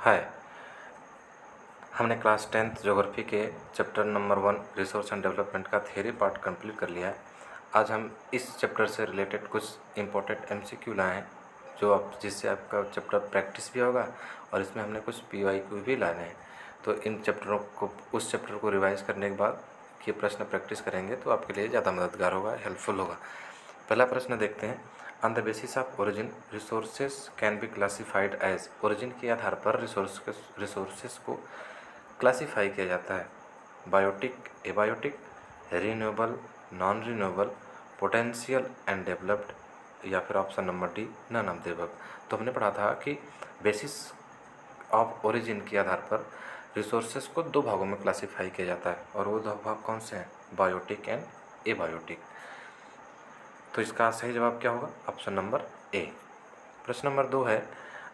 हाय। हमने class 10th geography के chapter number 1 resource and development का थ्योरी पार्ट कंप्लीट कर लिया है। आज हम इस चैप्टर से रिलेटेड कुछ इंपॉर्टेंट एमसीक्यू लाए हैं जिससे आपका चैप्टर प्रैक्टिस भी होगा और इसमें हमने कुछ पीवाईक्यू भी लाए हैं। तो इन चैप्टरों को उस चैप्टर को रिवाइज करने के बाद ये प्रश्न प्रैक्टिस करेंगे तो आपके लिए ज़्यादा मददगार होगा, हेल्पफुल होगा। पहला प्रश्न देखते हैं। On the basis of origin resources can be classified as. Origin के आधार पर रिसोर्सेज को क्लासिफाई किया जाता है। Biotic, abiotic, renewable, non renewable, potential and developed, या फिर option number D none of the above. तो हमने पढ़ा था कि बेसिस ऑफ ओरिजिन के आधार पर रिसोर्सेज को दो भागों में क्लासिफाई किया जाता है और वो दो भाग कौन से हैं? Biotic and abiotic. तो इसका सही जवाब क्या होगा? Option number A. प्रश्न नंबर 2 है,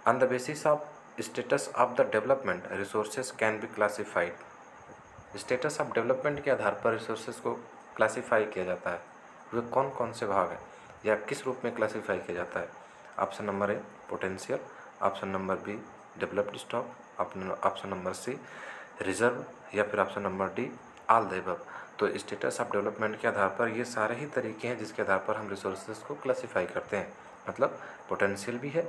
on the basis of status of the development resources can be classified. Status of development के आधार पर रिसोर्सेज को क्लासिफाई किया जाता है। वे कौन कौन से भाग हैं या किस रूप में क्लासिफाई किया जाता है? Option number A potential, option number B developed stock, option number C reserve, या फिर option number D all the above. तो स्टेटस ऑफ डेवलपमेंट के आधार पर ये सारे ही तरीके हैं जिसके आधार पर हम रिसोर्सेज को क्लासिफाई करते हैं। मतलब पोटेंशियल भी है,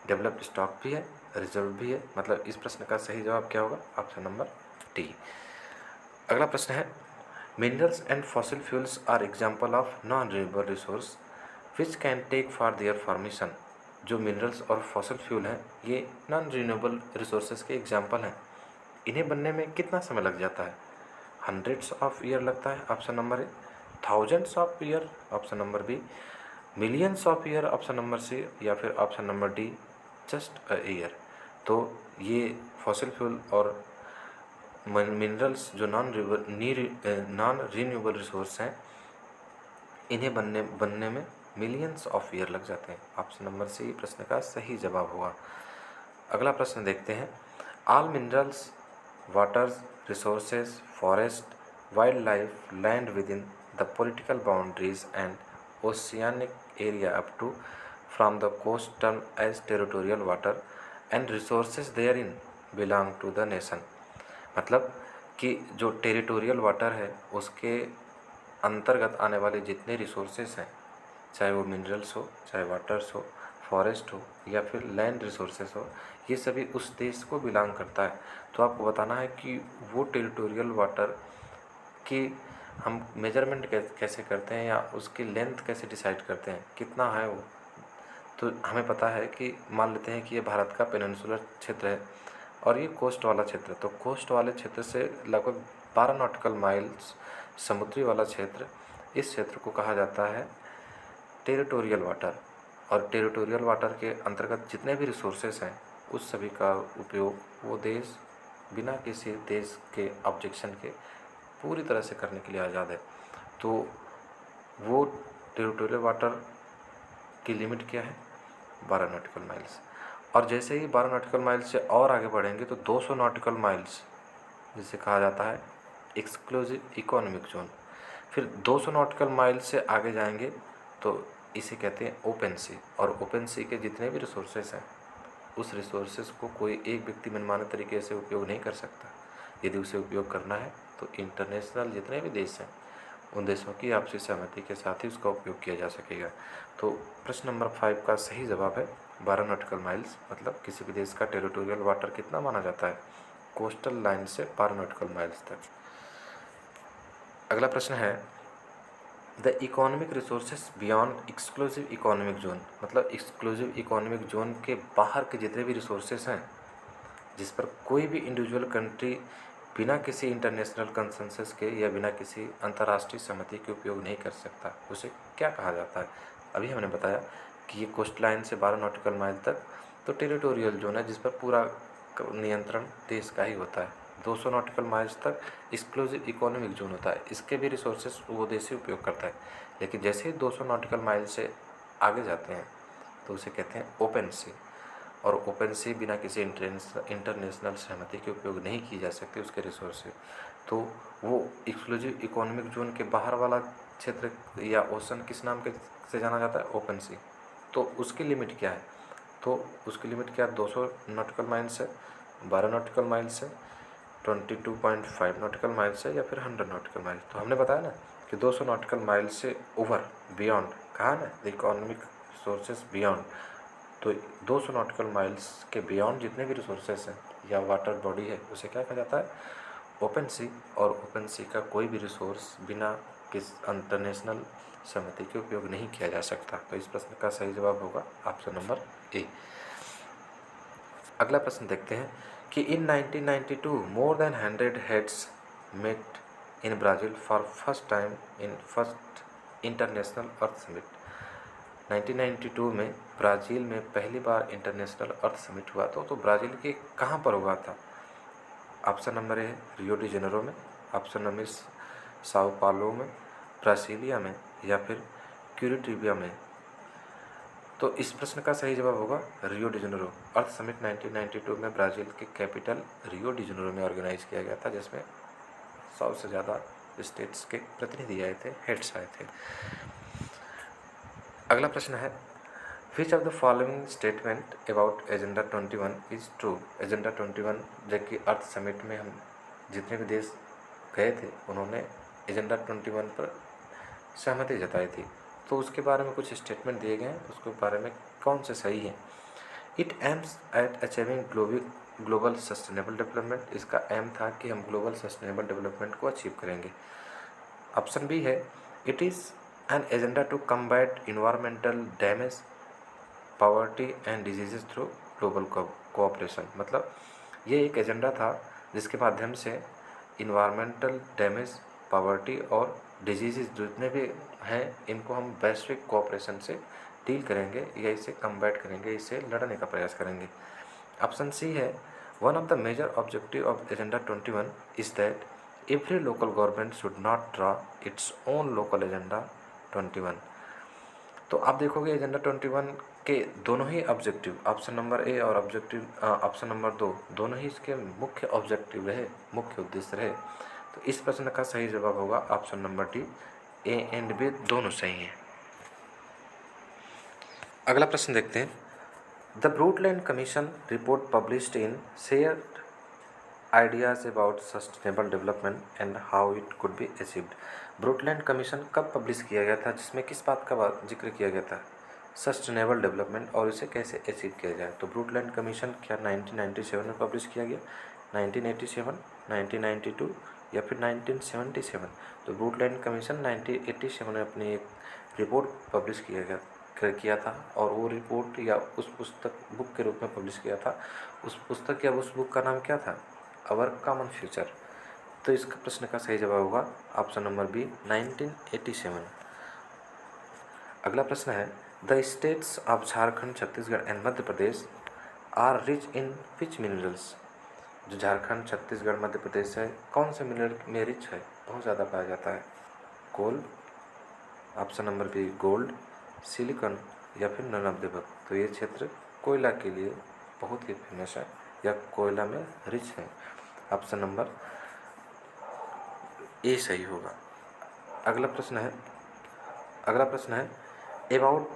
डेवलप्ड स्टॉक भी है, रिजर्व भी है। मतलब इस प्रश्न का सही जवाब क्या होगा? Option number D. अगला प्रश्न है, minerals and fossil fuels are example of non renewable resource which can take for their formation. जो मिनरल्स और फॉसिल फ्यूल हैं ये नॉन रिन्यूएबल रिसोर्सेज के एग्जाम्पल हैं। इन्हें बनने में कितना समय लग जाता है? हंड्रेड्स ऑफ ईयर लगता है, option number A. Thousands of year, option number B. Millions of year, option number C, या फिर option number D just a year. तो ये फॉसिल फ्यूल और मिनरल्स जो नॉन रीन्यूएबल रिसोर्स हैं इन्हें बनने में मिलियंस ऑफ ईयर लग जाते हैं। ऑप्शन नंबर सी प्रश्न का सही जवाब होगा। अगला प्रश्न देखते हैं, all minerals, waters, resources, forest, wildlife, land within the political boundaries and oceanic area up to from the coast term as territorial water and resources therein belong to the nation. मतलब कि जो territorial water है उसके अंतर्गत आने वाले जितने resources हैं, चाहे वो मिनरल्स हो, चाहे वाटर्स हो, फॉरेस्ट हो, या फिर लैंड रिसोर्सेज हो, ये सभी उस देश को बिलोंग करता है। तो आपको बताना है कि वो टेरिटोरियल वाटर की हम मेजरमेंट कैसे करते हैं या उसकी लेंथ कैसे डिसाइड करते हैं, कितना है वो। तो हमें पता है कि मान लेते हैं कि ये भारत का पेनिनसुलर क्षेत्र है और ये कोस्ट वाला क्षेत्र है। तो कोस्ट वाले क्षेत्र से लगभग 12 नॉटिकल माइल्स समुद्री वाला क्षेत्र, इस क्षेत्र को कहा जाता है टेरिटोरियल वाटर। और टेरिटोरियल वाटर के अंतर्गत जितने भी रिसोर्सेस हैं उस सभी का उपयोग वो देश बिना किसी देश के ऑब्जेक्शन के पूरी तरह से करने के लिए आज़ाद है। तो वो टेरिटोरियल वाटर की लिमिट क्या है? 12 नॉटिकल माइल्स। और जैसे ही 12 नॉटिकल माइल्स से और आगे बढ़ेंगे तो 200 नॉटिकल माइल्स जिसे कहा जाता है एक्सक्लूसिव इकोनॉमिक जोन। फिर 200 नॉटिकल माइल्स से आगे जाएंगे तो इसे कहते हैं ओपन सी। और ओपन सी के जितने भी रिसोर्सेज हैं उस रिसोर्सेज को कोई एक व्यक्ति मनमाने तरीके से उपयोग नहीं कर सकता। यदि उसे उपयोग करना है तो इंटरनेशनल जितने भी देश हैं उन देशों की आपसी सहमति के साथ ही उसका उपयोग किया जा सकेगा। तो प्रश्न नंबर 5 का सही जवाब है 12 नॉटिकल माइल्स। मतलब किसी भी देश का टेरिटोरियल वाटर कितना माना जाता है? कोस्टल लाइन से 12 नॉटिकल माइल्स तक। अगला प्रश्न है, the economic resources beyond exclusive economic zone. मतलब एक्सक्लूसिव इकोनॉमिक जोन के बाहर के जितने भी रिसोर्सेज हैं जिस पर कोई भी इंडिविजुअल कंट्री बिना किसी इंटरनेशनल कंसेंसस के या बिना किसी अंतर्राष्ट्रीय सहमति के उपयोग नहीं कर सकता, उसे क्या कहा जाता है? अभी हमने बताया कि ये कोस्ट लाइन से 12 नॉटिकल माइल तक तो टेरिटोरियल जोन है जिस पर पूरा नियंत्रण देश का ही होता है। 200 नॉटिकल माइल्स तक एक्सक्लूसिव इकोनॉमिक जोन होता है, इसके भी रिसोर्सेज वो देश ही उपयोग करता है। लेकिन जैसे ही 200 नॉटिकल माइल से आगे जाते हैं तो उसे कहते हैं ओपन सी। और ओपन सी बिना किसी इंटरनेशनल सहमति के उपयोग नहीं की जा सकती उसके रिसोर्सेज। तो वो एक्सक्लूसिव इकोनॉमिक जोन के बाहर वाला क्षेत्र या ओशन किस नाम के से जाना जाता है? ओपन सी। तो उसकी लिमिट क्या है? तो उसकी लिमिट क्या 200 नॉटिकल माइल से 12 नॉटिकल माइल्स है, 22.5 नॉटिकल माइल्स है, या फिर 100 नॉटिकल माइल्स। तो हमने बताया ना कि 200 नॉटिकल माइल्स से ओवर बियॉन्ड कहा ना, द इकोनॉमिक रिसोर्सेज बियॉन्ड। तो 200 नॉटिकल माइल्स के बियॉन्ड जितने भी रिसोर्सेज हैं या वाटर बॉडी है उसे क्या कहा जाता है, ओपन सी। और ओपन सी का कोई भी रिसोर्स बिना किस इंटरनेशनल सहमति के उपयोग नहीं किया जा सकता। तो इस प्रश्न का सही जवाब होगा ऑप्शन नंबर ए। अगला प्रश्न देखते हैं कि in 1992 more than 100 heads met in Brazil for first time in first international earth summit. 1992 में ब्राज़ील में पहली बार इंटरनेशनल अर्थ समिट हुआ तो ब्राज़ील के कहाँ पर हुआ था? ऑप्शन नंबर ए है रियो डी जेनेरो में, ऑप्शन नंबर साओ पालो में, ब्रासीलिया में, या फिर क्यूरिटिबिया में। तो इस प्रश्न का सही जवाब होगा रियो डी जेनेरो। अर्थ समिट 1992 में ब्राज़ील के कैपिटल रियो डी जेनेरो में ऑर्गेनाइज किया गया था, जिसमें 100 से ज़्यादा स्टेट्स के प्रतिनिधि आए थे, हेड्स आए थे। अगला प्रश्न है which of the following statement about agenda 21 is true. Agenda 21 जबकि अर्थ समिट में हम जितने भी देश गए थे उन्होंने एजेंडा 21 पर सहमति जताई थी, तो उसके बारे में कुछ स्टेटमेंट दिए गए हैं, उसके बारे में कौन से सही हैं। It aims at achieving global sustainable development. इसका एम था कि हम ग्लोबल सस्टेनेबल डेवलपमेंट को अचीव करेंगे। ऑप्शन बी है it is an agenda to combat environmental damage poverty and disease through global cooperation. मतलब ये एक एजेंडा था जिसके माध्यम से इन्वायरमेंटल डैमेज, पॉवर्टी और डिजीज़ जितने भी हैं इनको हम वैश्विक कोऑपरेशन से डील करेंगे या इसे कम्बैट करेंगे, इसे लड़ने का प्रयास करेंगे। ऑप्शन सी है one of the major objective of agenda 21 is that every local government should not draw its own local agenda 21। तो आप देखोगे एजेंडा 21 के दोनों ही ऑब्जेक्टिव, ऑप्शन नंबर ए और ऑप्शन नंबर 2 दोनों ही इसके मुख्य ऑब्जेक्टिव रहे, मुख्य उद्देश्य रहे। तो इस प्रश्न का सही जवाब होगा option number D, A and B दोनों सही हैं। अगला प्रश्न देखते हैं the Brundtland commission report published in shared ideas about sustainable development and how it could be achieved. Brundtland commission कब पब्लिश किया गया था, जिसमें किस बात का जिक्र किया गया था, सस्टेनेबल डेवलपमेंट और इसे कैसे अचीव किया जाए। तो ब्रूटलैंड कमीशन क्या 1997 में पब्लिश किया गया, 1987, 1992 या फिर 1977। तो ब्रूटलैंड कमीशन 1987 में अपनी एक रिपोर्ट पब्लिश किया था और वो रिपोर्ट या उस पुस्तक बुक के रूप में पब्लिश किया था। उस पुस्तक या उस बुक का नाम क्या था, अवर कॉमन फ्यूचर। तो इसका प्रश्न का सही जवाब होगा ऑप्शन नंबर बी 1987। अगला प्रश्न है the states of Jharkhand, Chhattisgarh and Madhya Pradesh are rich in which minerals. जो झारखंड, छत्तीसगढ़, मध्य प्रदेश है कौन से मिनरल में रिच है, बहुत ज़्यादा पाया जाता है, coal, option number B gold, silicon या फिर नन ऑफ द अबव। तो ये क्षेत्र कोयला के लिए बहुत ही फेमस है या कोयला में रिच है, ऑप्शन नंबर ए सही होगा। अगला प्रश्न है about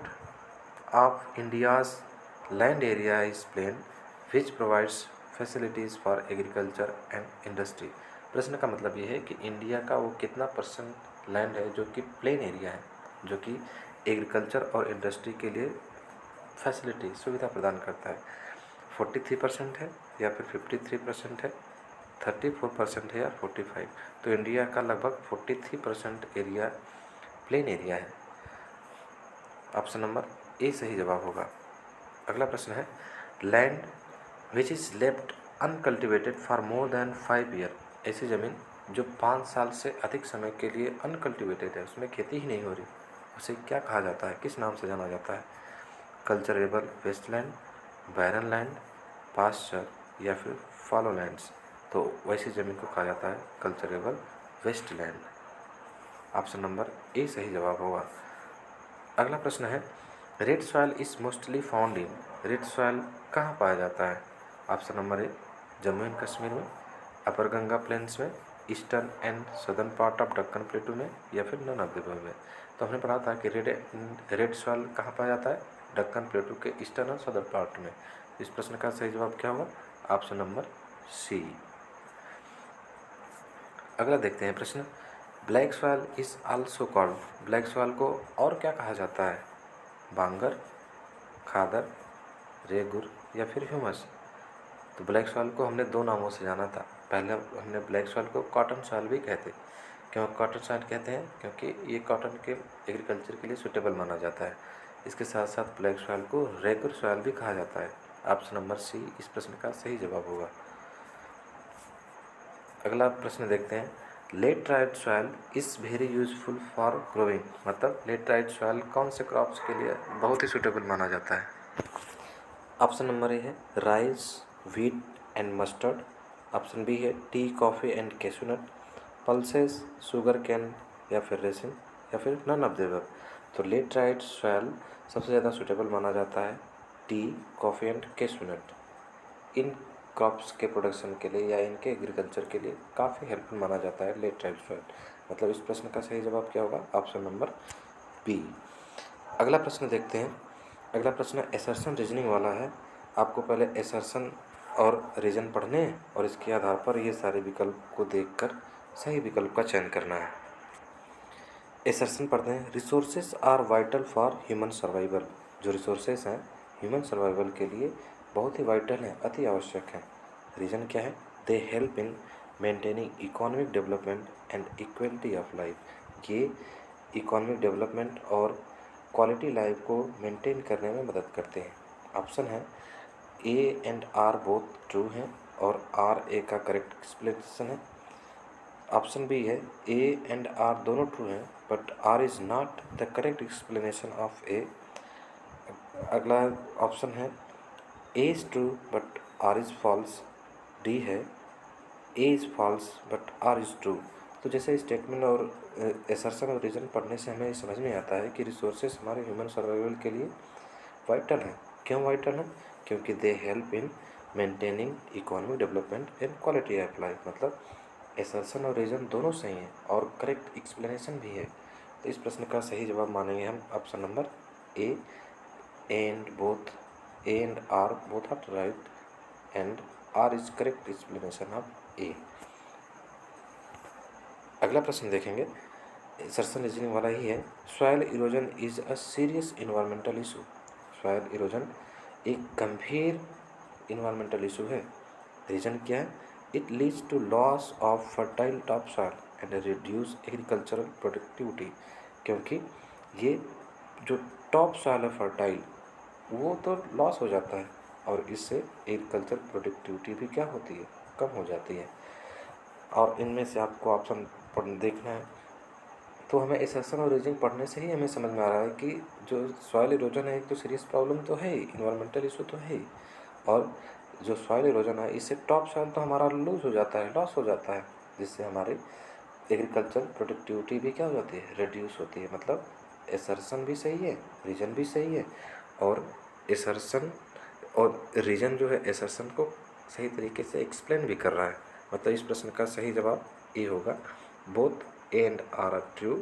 of India's land area is plain which provides facilities for agriculture and industry. प्रश्न का मतलब ये है कि इंडिया का वो कितना % लैंड है जो कि प्लेन एरिया है, जो कि एग्रीकल्चर और इंडस्ट्री के लिए फैसिलिटी सुविधा प्रदान करता है। 43% है या फिर 53% है, 34% है या 45। तो इंडिया का लगभग 43% एरिया प्लेन एरिया है, ऑप्शन नंबर ए सही जवाब होगा। अगला प्रश्न है land which is left uncultivated for more than 5 year. ऐसी ज़मीन जो 5 साल से अधिक समय के लिए अनकल्टिवेटेड है, उसमें खेती ही नहीं हो रही, उसे क्या कहा जाता है, किस नाम से जाना जाता है, culturable wasteland, barren land, pasture या फिर फॉलो लैंड्स। तो वैसी ज़मीन को कहा जाता है culturable wasteland, option number A सही जवाब होगा। अगला प्रश्न है red soil is mostly found in. Red soil कहाँ पाया जाता है, option number A Jammu and Kashmir में, अपर गंगा प्लेन्स में, eastern and southern part of Deccan plateau में या फिर नन ऑफ द अबव में। तो हमने पढ़ा था कि रेड सॉइल कहाँ पाया जाता है, दक्कन प्लेटू के ईस्टर्न और सदर्न पार्ट में। इस प्रश्न का सही जवाब क्या होगा? Option number C. अगला देखते हैं प्रश्न, black soil is also called, black soil को और क्या कहा जाता है? बांगर, खादर, रेगुर या फिर ह्यूमस। तो ब्लैक सॉइल को हमने दो नामों से जाना था। पहले हमने ब्लैक सॉइल को कॉटन सॉइल भी कहते। क्यों कॉटन सॉइल कहते हैं? क्योंकि ये कॉटन के एग्रीकल्चर के लिए सूटेबल माना जाता है। इसके साथ साथ ब्लैक सॉइल को रेगुर सॉइल भी कहा जाता है। ऑप्शन नंबर सी इस प्रश्न का सही जवाब होगा। अगला प्रश्न देखते हैं, laterite soil is very useful for growing, मतलब लेटराइट सॉइल कौन से क्रॉप्स के लिए बहुत ही सूटेबल माना जाता है? ऑप्शन नंबर ए है rice, wheat and mustard. Option B है tea, coffee and cashew nut, pulses, sugarcane या फिर रेसिन या फिर नन ऑफ द अबव। तो लेटराइट सॉइल सबसे ज़्यादा सूटेबल माना जाता है टी, कॉफ़ी एंड कैशूनट। इन क्रॉप्स के प्रोडक्शन के लिए या इनके एग्रीकल्चर के लिए काफ़ी हेल्पफुल माना जाता है लेटराइट सॉइल। मतलब इस प्रश्न का सही जवाब क्या होगा? Option number B. अगला प्रश्न देखते हैं। अगला प्रश्न एसर्शन रीजनिंग वाला है। आपको पहले एसर्शन और रीजन पढ़ने हैं और इसके आधार पर ये सारे विकल्प को देखकर सही विकल्प का चयन करना है। एसर्शन पढ़ते हैं, resources are vital for human survival. जो रिसोर्सेज हैं ह्यूमन सर्वाइवल के लिए बहुत ही वाइटल हैं, अति आवश्यक हैं। रीजन क्या है? They help in maintaining economic development and equality of life. ये इकोनॉमिक डेवलपमेंट और क्वालिटी लाइफ को मेंटेन करने में मदद करते हैं। ऑप्शन है A and R both true हैं और आर ए का करेक्ट एक्सप्लेनेशन है। ऑप्शन बी है ए एंड आर दोनों ट्रू हैं but R is not the correct explanation of A. अगला ऑप्शन है A is true but R is false. D है A is false but R is true. तो जैसे statement और assertion और reason पढ़ने से हमें समझ में आता है कि रिसोर्सेज हमारे ह्यूमन सर्वाइवल के लिए वाइटल हैं। क्यों वाइटल हैं? क्योंकि दे help in maintaining economic development and quality of life. मतलब एसर्शन और रीजन दोनों सही हैं और करेक्ट एक्सप्लेनेशन भी है। तो इस प्रश्न का सही जवाब मानेंगे हम option number A and R both are right and R is correct explanation of A. अगला प्रश्न देखेंगे, एसर्शन रीजनिंग वाला ही है। Soil erosion is a serious environmental issue. Soil erosion एक गंभीर इन्वायरमेंटल इशू है। रीजन क्या है? It leads to loss of fertile top soil and reduce agricultural productivity. क्योंकि ये जो टॉप सॉइल है फर्टाइल वो तो लॉस हो जाता है और इससे एग्रीकल्चर प्रोडक्टिविटी भी क्या होती है? कम हो जाती है। और इनमें से आपको ऑप्शन देखना है। तो हमें एसर्शन और रीजनिंग पढ़ने से ही हमें समझ में आ रहा है कि जो सॉइल इरोजन है एक तो सीरियस प्रॉब्लम तो है ही, इन्वायरमेंटल इशू तो है ही, और जो सॉइल इरोजन है इससे टॉप सॉइल तो हमारा लूज हो जाता है, लॉस हो जाता है, जिससे हमारी एग्रीकल्चर प्रोडक्टिविटी भी क्या हो जाती है? रिड्यूस होती है। मतलब एसर्शन भी सही है, रीजन भी सही है और एसर्शन और रीजन जो है एसर्शन को सही तरीके से एक्सप्लेन भी कर रहा है। मतलब इस प्रश्न का सही जवाब ए होगा। Both A and R are true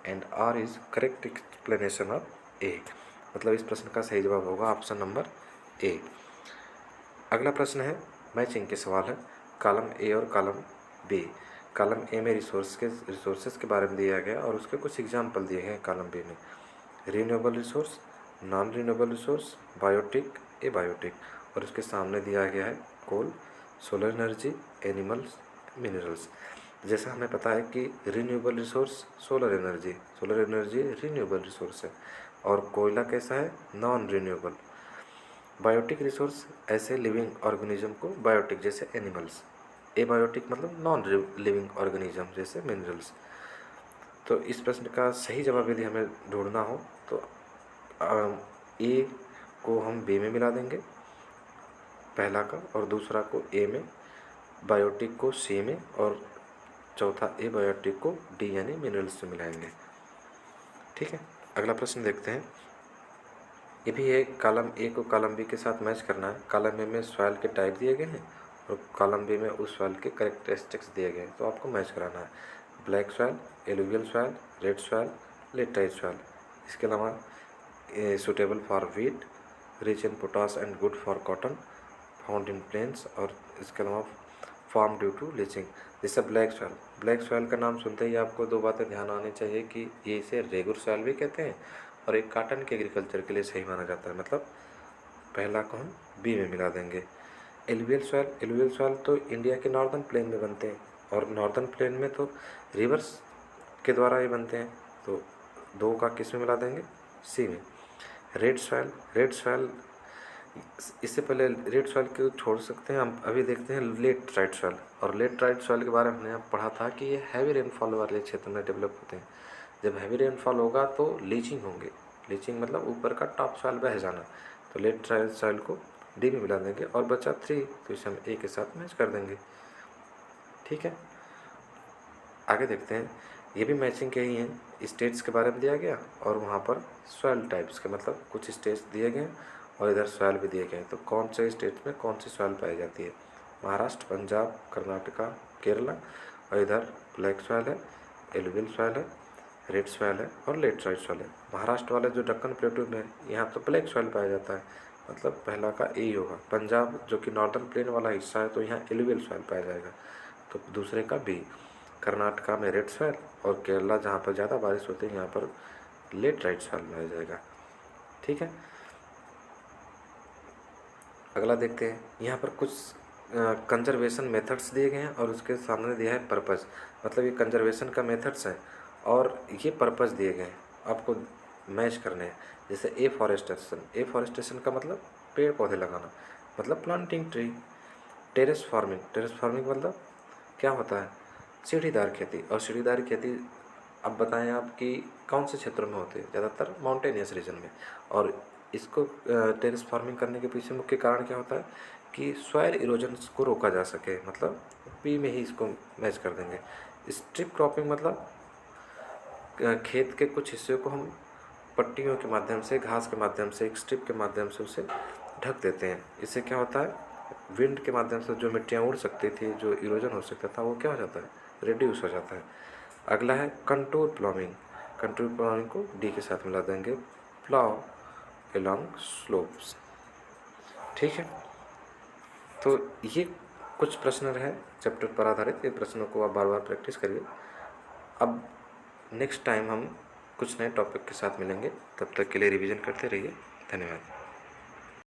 and R is correct explanation of A. मतलब इस प्रश्न का सही जवाब होगा ऑप्शन नंबर ए। अगला प्रश्न है मैचिंग के सवाल है, कॉलम ए और कॉलम बी। कॉलम ए में रिसोर्सेज के बारे में दिया गया और उसके कुछ एग्जाम्पल दिए गए हैं कॉलम बी में। Renewable resource, non renewable resource, biotic, abiotic. और उसके सामने दिया गया है coal, solar energy, animals, minerals. जैसा हमें पता है कि renewable resource solar energy renewable resource है और कोयला कैसा है? Non renewable. बायोटिक रिसोर्स ऐसे लिविंग ऑर्गेनिज्म को बायोटिक जैसे एनिमल्स। एबायोटिक मतलब नॉन लिविंग ऑर्गेनिज्म जैसे मिनरल्स। तो इस प्रश्न का सही जवाब यदि हमें ढूंढना हो तो ए को हम बी में मिला देंगे पहला का, और दूसरा को ए में, बायोटिक को सी में और चौथा ए बायोटिक को डी यानी मिनरल्स से मिलाएंगे। ठीक है, अगला प्रश्न देखते हैं। ये भी है, कॉलम ए को कॉलम बी के साथ मैच करना है। कॉलम ए में सॉइल के टाइप दिए गए हैं और कॉलम बी में उस सॉइल के कैरेक्टरिस्टिक्स दिए गए हैं, तो आपको मैच कराना है। Black soil, alluvial soil, red soil, laterite soil. इसके अलावा suitable for wheat, rich in potash and good for cotton, found in plains, और इसके अलावा फॉर्म ड्यू टू लीचिंग। जैसे ब्लैक सॉइल, ब्लैक सॉइल का नाम सुनते ही आपको दो बातें ध्यान आनी चाहिए कि ये इसे रेगुर सॉइल भी कहते हैं और एक काटन के एग्रीकल्चर के लिए सही माना जाता है, मतलब पहला को हम बी में मिला देंगे। एलुवियल सॉइल, एलुवियल सॉइल तो इंडिया के नॉर्दर्न प्लेन में बनते हैं और नॉर्दर्न प्लेन में तो रिवर्स के द्वारा ये बनते हैं, तो दो का किस में मिला देंगे, सी में। रेड सॉइल, रेड सॉइल इससे पहले रेड सॉइल को छोड़ सकते हैं, हम अभी देखते हैं लेटराइट सॉइल। और लेटराइट सॉइल के बारे में हमने पढ़ा था कि ये हैवी रेनफॉल वाले क्षेत्र में डेवलप होते हैं। जब हैवी रेनफॉल होगा तो लीचिंग होंगे, लीचिंग मतलब ऊपर का टॉप सॉइल बह जाना, तो लेटराइट सॉइल को डी में मिला देंगे और बचा 3, तो इसे हम ए के साथ मैच कर देंगे। ठीक है, आगे देखते हैं। ये भी मैचिंग के ही हैं, स्टेट्स के बारे में दिया गया और वहाँ पर सॉइल टाइप्स के मतलब कुछ स्टेट्स दिए गए और इधर सॉइल भी दिए गए, तो कौन से स्टेट्स में कौन सी सॉइल पाई जाती है, महाराष्ट्र, पंजाब, कर्नाटका, केरला, और इधर ब्लैक सॉइल है, एलुवियल सॉइल है, रेड सॉइल है और लेटराइट सॉइल है। महाराष्ट्र वाले जो दक्कन प्लेटू में यहाँ तो ब्लैक सॉइल पाया जाता है, मतलब पहला का ए ही होगा। पंजाब जो कि नॉर्दर्न प्लेन वाला हिस्सा है तो यहाँ एलुवियल सॉइल पाया जाएगा, तो दूसरे का बी। कर्नाटका में रेड सॉइल और केरला जहाँ पर ज़्यादा बारिश होती है यहाँ पर लेटराइट सॉइल पाया जाएगा। ठीक है, अगला देखते हैं। यहाँ पर कुछ कंजर्वेशन मेथड्स दिए गए हैं और उसके सामने दिया है पर्पज़, मतलब ये कंजर्वेशन का मेथड्स है और ये पर्पज़ दिए गए हैं, आपको मैच करने हैं। जैसे एफॉरेस्टेशन, एफॉरेस्टेशन का मतलब पेड़ पौधे लगाना, मतलब planting tree. Terrace farming, terrace farming मतलब क्या होता है, सीढ़ीदार खेती। और सीढ़ीदार खेती अब बताएं आप कि कौन से क्षेत्रों में होते हैं, ज़्यादातर माउंटेनियस रीजन में। और इसको टेरेस फार्मिंग करने के पीछे मुख्य कारण क्या होता है कि सॉइल इरोजन को रोका जा सके, मतलब बी में ही इसको मैच कर देंगे। स्ट्रिप क्रॉपिंग मतलब खेत के कुछ हिस्से को हम पट्टियों के माध्यम से, घास के माध्यम से, एक स्ट्रिप के माध्यम से उसे ढक देते हैं। इससे क्या होता है, विंड के माध्यम से जो मिट्टियाँ उड़ सकती थी, जो इरोजन हो सकता था, वो क्या हो जाता है, रिड्यूस हो जाता है। अगला है कंटूर प्लाविंग, कंटूर प्लाविंग को डी के साथ मिला देंगे, प्लाव एलॉन्ग स्लोप्स। ठीक है, तो ये कुछ प्रश्न है चैप्टर पर आधारित, ये प्रश्नों को आप बार बार प्रैक्टिस करिए। अब नेक्स्ट टाइम हम कुछ नए टॉपिक के साथ मिलेंगे, तब तक के लिए रिवीजन करते रहिए। धन्यवाद।